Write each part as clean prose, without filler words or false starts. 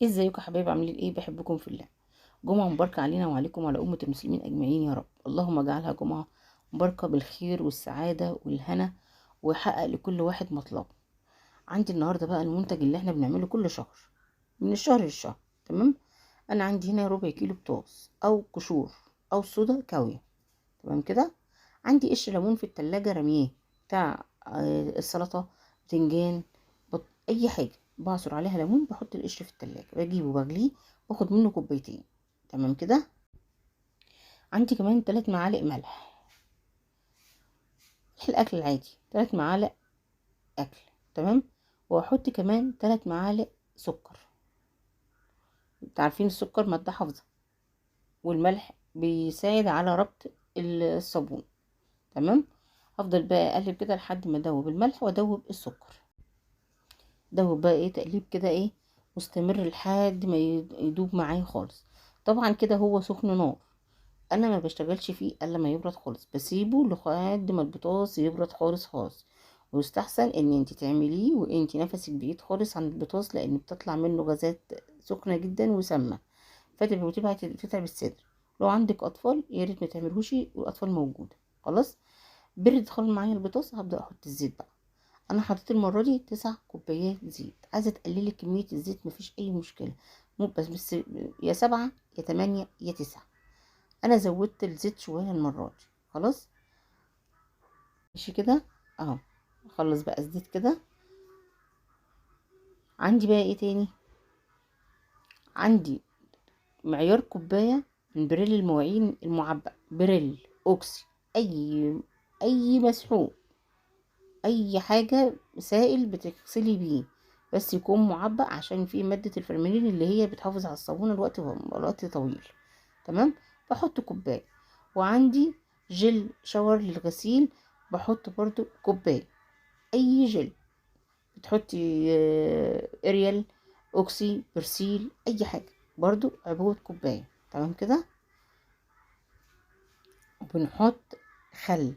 ازيكم يا حبايبي؟ عاملين ايه؟ بحبكم في الله. جمعة مباركة علينا وعليكم وعلى أمة المسلمين أجمعين يا رب. اللهم اجعلها جمعة مباركة بالخير والسعادة والهنا، ويحقق لكل واحد مطلب. عندي النهاردة بقى المنتج اللي احنا بنعمله كل شهر، من الشهر للشهر. تمام. أنا عندي هنا ربع كيلو بطاطس أو قشور أو صودا كاوية. تمام كده. عندي قشر ليمون في التلاجة رميه، بتاع السلطة، بتنجان، اي حاجة بعصر عليها ليمون، بحط القشر في التلاجة، بجيبه بغليه، باخد منه كوبايتين. تمام كده. عندي كمان 3 معالق ملح الاكل العادي، 3 معالق اكل. تمام. واحط كمان 3 معالق سكر. انتوا عارفين السكر مادة حافظة، والملح بيساعد على ربط الصابون. تمام. هفضل بقى اقلب كده لحد ما ادوب الملح وادوب السكر. دوب بقى ايه تقليب كده ايه مستمر لحد ما يدوب معايا خالص. طبعا كده هو سخن نار، انا ما بشتغلش فيه الا ما يبرد خالص، بسيبه لحد ما البطاطس يبرد خالص خالص. ويستحسن ان انت تعمليه وانت نفسك بعيد خالص عن البطاطس، لان بتطلع منه غازات سخنه جدا وسامه، بتبقى تتعب الصدر. لو عندك اطفال يا ريت ما تعملوش والاطفال موجوده. خلاص. برد خالص معايا البطاطس، هبدا احط الزيت بقى. انا حطيت المره دي 9 كوبايات زيت. عايزه تقللي كميه الزيت مفيش اي مشكله، مو بس يا 7 يا 8 يا 9. انا زودت الزيت شويه المره دي. خلاص. ماشي كده اهو. خلص بقى الزيت كده. عندي بقى ايه تاني؟ عندي معيار كوبايه من بريل المواعين المعبأ، بريل اوكسي، اي اي مسحوق، اي حاجه سائل بتغسلي بيه، بس يكون معبأ عشان فيه ماده الفورمالين اللي هي بتحافظ على الصابون الوقت طويل. تمام. بحط كوبايه. وعندي جل شاور للغسيل، بحط برضو كوبايه. اي جل بتحطي اريال، اوكسي، برسيل، اي حاجه، برضو عبوه كوبايه. تمام كده. وبنحط خل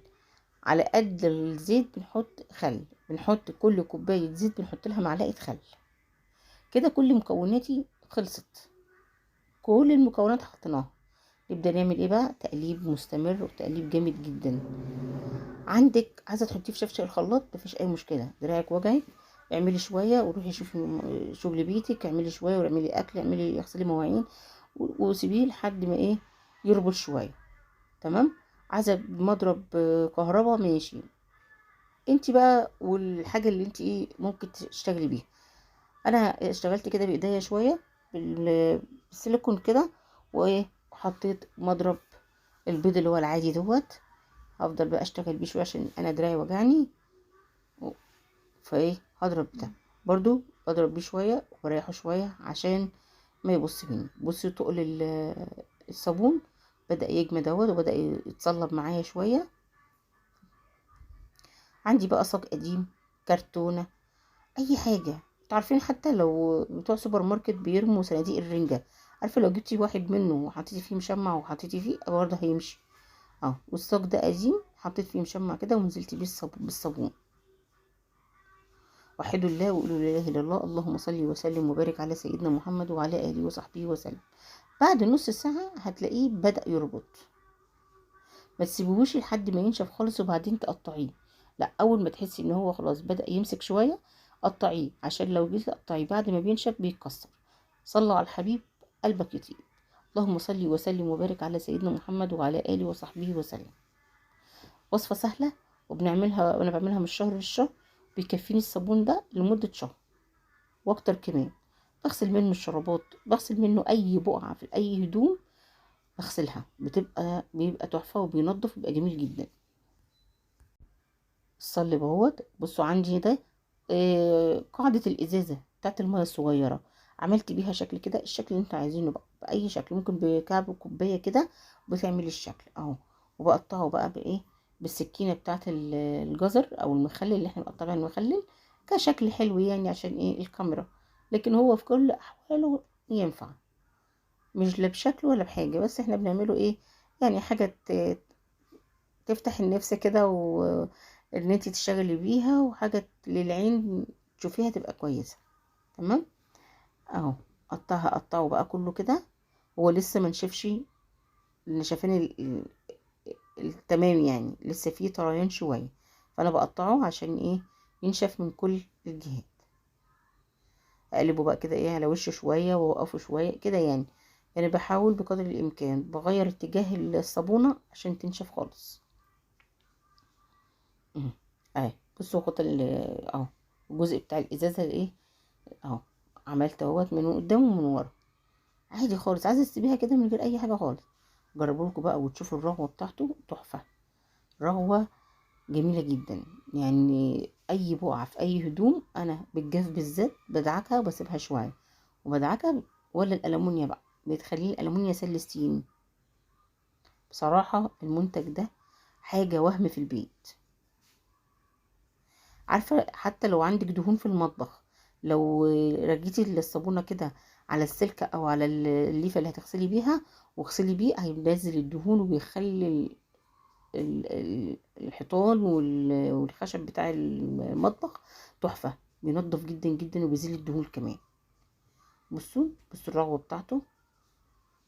على قد الزيت، بنحط خل، بنحط كل كوباية زيت بنحط لها معلقة خل. كده كل مكوناتي خلصت، كل المكونات حطيناها. نبدأ نعمل ايه بقى؟ تقليب مستمر وتقليب جامد جدا. عندك عايزة تحطيه في شفشق الخلاط مفيش اي مشكلة، دراعك وجعك اعملي شوية وروحي شوفي شغل بيتك، اعملي شوية واعملي اكل، اعملي اغسلي مواعين وسيبيه لحد ما ايه يربط شوية. تمام. عايزة بمضرب كهربا ماشي، انت بقى والحاجه اللي انت ايه ممكن تشتغلي بيها. انا اشتغلت كده بايديا شويه بالسيليكون كده، وايه حطيت مضرب البيض اللي هو العادي دوت. هفضل بقى اشتغل بيه شويه عشان انا دراعي وجعني. فايه هضرب ده برضو، بضرب بيه شويه واريحه شويه عشان ما يبص مني. بصي تقل الصابون بدأ يجمد دوت وبدأ يتصلب معايا شويه. عندي بقى صاج قديم، كرتونه، اي حاجه. انتوا عارفين حتى لو بتوع سوبر ماركت بيرموا صناديق الرنجة، عارفه لو جبتي واحد منه وحطيتي فيه مشمع وحطيتي فيه برضه هيمشي. اه. والصاج ده قديم، حطيت فيه مشمع كده ونزلت بيه بالصابون. وحدوا الله وقولوا لا اله الا الله. اللهم صل وسلم وبارك على سيدنا محمد وعلى اله وصحبه وسلم. بعد نص ساعه هتلاقيه بدأ يربط. ما تسيبوهوش لحد ما ينشف خالص وبعدين تقطعيه، لا، اول ما تحسي ان هو خلاص بدأ يمسك شويه قطعيه، عشان لو جيت تقطعيه بعد ما بينشف بيتكسر. صلوا على الحبيب قلبك يطيب. اللهم صل وسلم وبارك على سيدنا محمد وعلى اله وصحبه وسلم. وصفه سهله وبنعملها، وانا بعملها من الشهر للشهر. بيكفيني الصابون ده لمده شهر واكتر كمان. بغسل منه الشرابات، بغسل منه اي بقعه في اي هدوم، بغسلها بيبقى تحفه وبينضف وبيبقى جميل جدا. الصلب اهوت. بصوا عندي ده قاعدة الازازة بتاعت المية الصغيرة، عملت بيها شكل كده، الشكل اللي انتوا عايزينه بقى باي شكل، ممكن بكعب كوباية كده بتعملي الشكل اهو. وبقطعه بقى بايه؟ بالسكينة بتاعت الجزر او المخلل اللي احنا مقطعين المخلل، كشكل حلو يعني عشان ايه الكاميرا. لكن هو في كل احواله ينفع، مش لا بشكل ولا بحاجة، بس احنا بنعمله ايه يعني حاجة تفتح النفس كده، وان انتي تشتغلي بيها، وحاجة للعين تشوفيها تبقى كويسة. تمام اهو. هقطعه بقى كله كده. هو لسه ما نشفش النشفان التمام يعني، لسه فيه طريان شويه، فانا بقطعه عشان ايه؟ ينشف من كل الجهات. اقلبه بقى كده ايه على وشه شويه واوقفه شويه كده يعني. يعني بحاول بقدر الامكان بغير اتجاه الصابونه عشان تنشف خالص. اهي بصوا خط اهو الجزء بتاع الازازه ايه اهو. عملت اهوت من قدام ومن ورا عادي خالص. عايزه تسيبيها كده من غير اي حاجه خالص. جربوا لكم بقى وتشوفوا الرغوه بتاعته تحفه. رغوه جميله جدا يعني. اي بقعه في اي هدوم انا بالجاف بالذات بدعكها وبسيبها شويه وبدعكها. ولا الالومنيا بقى بتخليه الالومنيا سلستين. بصراحه المنتج ده حاجه وهم في البيت. عارفه حتى لو عندك دهون في المطبخ، لو رجيتي الصابونه كده على السلكه او على الليفه اللي هتغسلي بيها واغسلي بيه، هينزل الدهون وبيخلي الحيطان والخشب بتاع المطبخ تحفه. بينضف جدا جدا وبيزيل الدهون كمان. بصوا الرغوه بتاعته.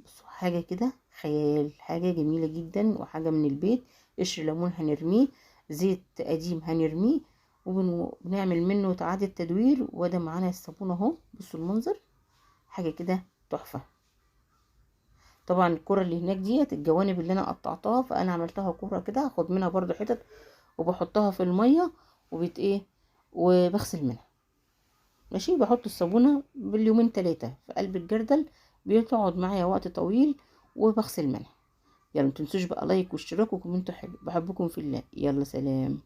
بصوا حاجه كده خيال، حاجه جميله جدا وحاجه من البيت. قشر ليمون هنرميه، زيت قديم هنرميه، وبنعمل منه إعادة تدوير. وده معانا الصابون اهو. بصوا المنظر حاجة كده تحفة. طبعا الكرة اللي هناك ديت الجوانب اللي انا قطعتها، فانا عملتها كرة كده هاخد منها برضو حتت وبحطها في المية وبت ايه وبغسل منها. ماشي. بحط الصابونة باليومين 3 في قلب الجردل، بتقعد معايا وقت طويل وبغسل منها. يلا متنسوش بقى لايك واشتراك وكومنتوا حلو. بحبكم في الله. يلا سلام.